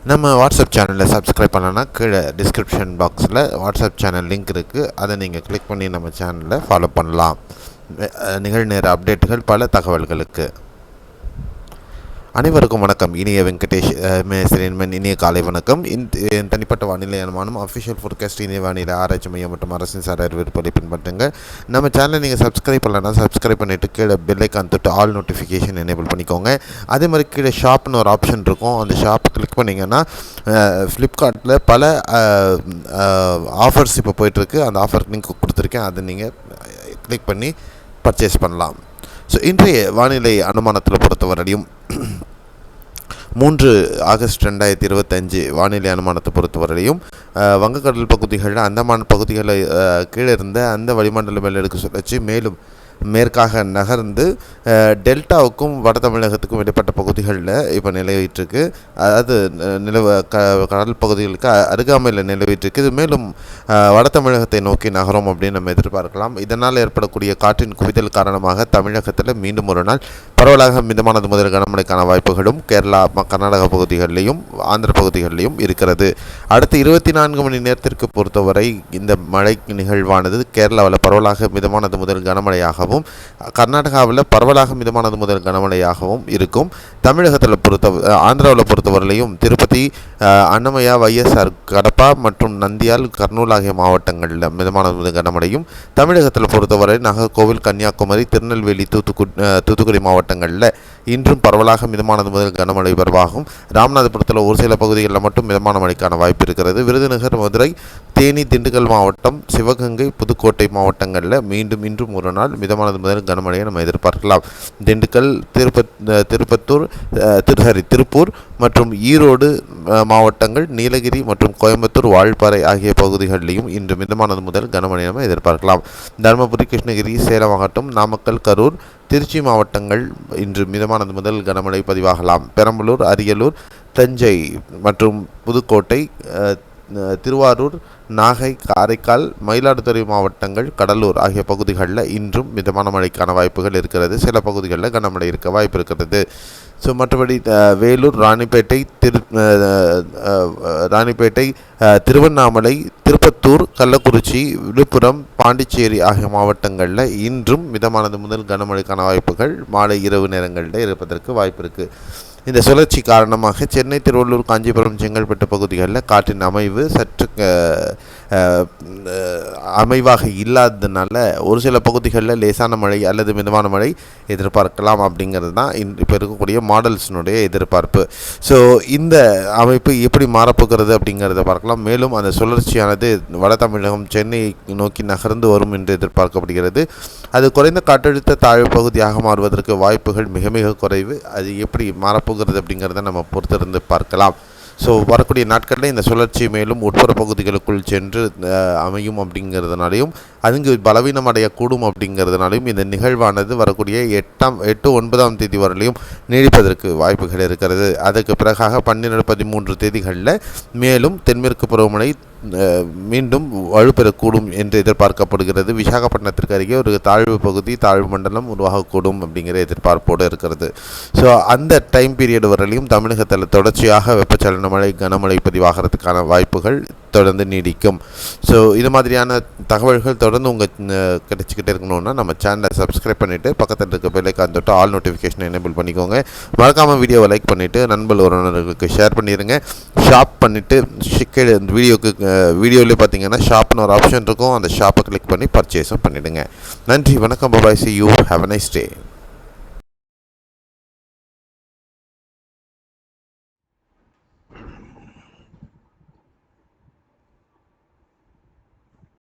நம்ம வாட்ஸ்அப் சேனலில் சப்ஸ்கிரைப் பண்ணலன்னா கீழே டிஸ்கிரிப்ஷன் பாக்ஸில் வாட்ஸ்அப் சேனல் லிங்க் இருக்குது. அதை நீங்கள் கிளிக் பண்ணி நம்ம சேனலில் ஃபாலோ பண்ணலாம். நிகழ்நேர அப்டேட்டுகள், பல தகவல்களுக்கு. அனைவருக்கும் வணக்கம். இனிய வெங்கடேஷ் மேஸ்திரின்மன் இனிய காலை வணக்கம். தனிப்பட்ட வானிலை அனுமானம், அஃபிஷியல் ஃபோர்காஸ்ட், இனிய வானிலை ஆராய்ச்சி மையம் மற்றும் அரசின் சார் அறிவிப்பதை பின்பற்றுங்க. நம்ம சேனலை நீங்கள் சப்ஸ்கிரைப் பண்ணலன்னா சப்ஸ்கிரைப் பண்ணிவிட்டு கீழே பெல் ஐக்கான் தொட்டு ஆல் நோட்டிஃபிகேஷன் எனேபிள் பண்ணிக்கோங்க. அதே மாதிரி கீழே ஷாப்னு ஒரு ஆப்ஷன் இருக்கும். அந்த ஷாப் கிளிக் பண்ணிங்கன்னா ஃப்ளிப்கார்ட்டில் பல ஆஃபர்ஸ் இப்போ போயிட்டுருக்கு. அந்த ஆஃபர் லிங்க் கொடுத்துருக்கேன். அதை நீங்கள் கிளிக் பண்ணி பர்ச்சேஸ் பண்ணலாம். ஸோ இன்றைய வானிலை அனுமானத்தில் பொறுத்தவரையும் 3 ஆகஸ்ட் 2025 வானிலை அனுமானத்தை பொறுத்தவரையும் வங்கக்கடல் பகுதிகளில், அந்தமான் பகுதிகளில் கீழே இருந்த அந்த வளிமண்டல மேலடுக்கு சுழற்சி மேலும் மேற்காக நகர்ந்து டெல்டாவுக்கும் வட தமிழகத்துக்கும் இடைப்பட்ட பகுதிகளில் இப்போ நிலவிட்டுருக்கு. அதாவது கடல் பகுதிகளுக்கு அருகாமையில் நிலவிட்டுருக்கு. இது மேலும் வட தமிழகத்தை நோக்கி நகரும் அப்படின்னு நம்ம எதிர்பார்க்கலாம். இதனால் ஏற்படக்கூடிய காற்றின் குவிதல் காரணமாக தமிழகத்தில் மீண்டும் ஒரு நாள் பரவலாக மிதமானது முதல் கனமழைக்கான வாய்ப்புகளும் கேரளா, கர்நாடக பகுதிகளிலையும் ஆந்திர பகுதிகளிலையும் இருக்கிறது. அடுத்த 24 மணி நேரத்திற்கு பொறுத்தவரை இந்த மழை நிகழ்வானது கேரளாவில் பரவலாக மிதமானது முதல் கனமழையாகவும், கர்நாடகாவில் பரவலாக மிதமானது முதல் கனமழையாகவும் இருக்கும். தமிழகத்தில் ஆந்திராவில் பொறுத்தவரையிலையும் திருப்பதி, அன்னமயா, வைஎஸ்ஆர், கடப்பா மற்றும் நந்தியால், கர்னூல் ஆகிய மாவட்டங்களில் மிதமானது முதல் கனமழையும், தமிழகத்தில் பொறுத்தவரை நாகர்கோவில், கன்னியாகுமரி, திருநெல்வேலி, தூத்துக்குடி மாவட்டங்களில் இன்றும் பரவலாக மிதமானது முதல் கனமழை வருவாகும். ராமநாதபுரத்தில் ஒரு சில பகுதிகளில் மட்டும் மிதமான மழைக்கான வாய்ப்பு இருக்கிறது. விருதுநகர், மதுரை, தேனி, திண்டுக்கல் மாவட்டம், சிவகங்கை, புதுக்கோட்டை மாவட்டங்களில் மீண்டும் இன்றும் ஒரு நாள் மிதமானது முதல் கனமழையை நம்ம எதிர்பார்க்கலாம். திண்டுக்கல், திருப்பூர் மற்றும் ஈரோடு மாவட்டங்கள், நீலகிரி மற்றும் கோயம்புத்தூர், வால்பாறை ஆகிய பகுதிகளிலையும் இன்று மிதமானது முதல் கனமழையை நம்ம எதிர்பார்க்கலாம். தருமபுரி, கிருஷ்ணகிரி, சேலம் மாவட்டம், நாமக்கல், கரூர், திருச்சி மாவட்டங்கள் இன்று மிதமானது முதல் கனமழை பதிவாகலாம். பெரம்பலூர், அரியலூர், தஞ்சை மற்றும் புதுக்கோட்டை, திருவாரூர், நாகை, காரைக்கால், மயிலாடுதுறை மாவட்டங்கள், கடலூர் ஆகிய பகுதிகளில் இன்றும் மிதமான மழைக்கான வாய்ப்புகள் இருக்கிறது. சில பகுதிகளில் கனமழை இருக்க வாய்ப்பு இருக்கிறது. ஸோ மற்றபடி வேலூர், ராணிப்பேட்டை, திருவண்ணாமலை, திருப்பத்தூர், கள்ளக்குறிச்சி, விழுப்புரம், பாண்டிச்சேரி ஆகிய மாவட்டங்களில் இன்றும் மிதமானது முதல் கனமழைக்கான வாய்ப்புகள் மாலை இரவு நேரங்களில் இருப்பதற்கு வாய்ப்பு இருக்குது. இந்த சுழற்சி காரணமாக சென்னை, திருவள்ளூர், காஞ்சிபுரம், செங்கல்பட்டு பகுதிகளில் காற்றின் அமைவு சற்று அமைவாக இல்லாததுனால ஒரு சில பகுதிகளில் லேசான மழை அல்லது மிதமான மழை எதிர்பார்க்கலாம். அப்படிங்கிறது தான் இப்போ இருக்கக்கூடிய மாடல்ஸினுடைய எதிர்பார்ப்பு. ஸோ இந்த அமைப்பு எப்படி மாறப்போகிறது அப்படிங்கிறத பார்க்கலாம். மேலும் அந்த சுழற்சியானது வட தமிழகம், சென்னை நோக்கி நகர்ந்து வரும் என்று எதிர்பார்க்கப்படுகிறது. அது குறைந்த காற்றழுத்த தாழ்வு பகுதியாக மாறுவதற்கு வாய்ப்புகள் மிக மிக குறைவு. அது எப்படி மாறப்போகிறது அப்படிங்கிறத நம்ம பொறுத்திருந்து பார்க்கலாம். ஸோ வரக்கூடிய நாட்களில் இந்த சுழற்சி மேலும் உட்புற பகுதிகளுக்குள் சென்று அமையும் அப்படிங்கிறதுனாலையும், அதுங்கு பலவீனம் அடையக்கூடும் அப்படிங்கிறதுனாலையும் இந்த நிகழ்வானது வரக்கூடிய 8-9ஆம் தேதி வரலையும் நீடிப்பதற்கு வாய்ப்புகள் இருக்கிறது. அதுக்கு பிறகாக 12-13 தேதிகளில் மேலும் தென்மேற்கு பருவமழை மீண்டும் வலுப்பெறக்கூடும் என்று எதிர்பார்க்கப்படுகிறது. விசாகப்பட்டினத்திற்கு அருகே ஒரு தாழ்வு பகுதி, தாழ்வு மண்டலம் உருவாகக்கூடும் அப்படிங்கிற எதிர்பார்ப்போடு இருக்கிறது. ஸோ அந்த டைம் பீரியட் வரலையும் தமிழகத்தில் தொடர்ச்சியாக வெப்பச்சலன மழை, கனமழை பதிவாகிறதுக்கான வாய்ப்புகள் தொடர்ந்து நீடிக்கும். ஸோ இது மாதிரியான தகவல்கள் தொடர்ந்து கிடைச்சிக்கிட்டே இருக்கணும்னா நம்ம சேனலை சப்ஸ்கிரைப் பண்ணிவிட்டு பக்கத்தில் இருக்க பெல் ஐக்கான் தொட்டு ஆல் நோட்டிஃபிகேஷன் எனேபிள் பண்ணிக்கோங்க. மறக்காமல் வீடியோவை லைக் பண்ணிவிட்டு நண்பர் உறவினர்களுக்கு ஷேர் பண்ணிடுங்க. ஷாப் பண்ணிவிட்டு வீடியோவிலே பார்த்தீங்கன்னா ஷாப்னு ஒரு ஆப்ஷன் இருக்கும். அந்த ஷாப்பை கிளிக் பண்ணி பர்ச்சேஸும் பண்ணிவிடுங்க. நன்றி, வணக்கம், பாய், see you, have a nice day.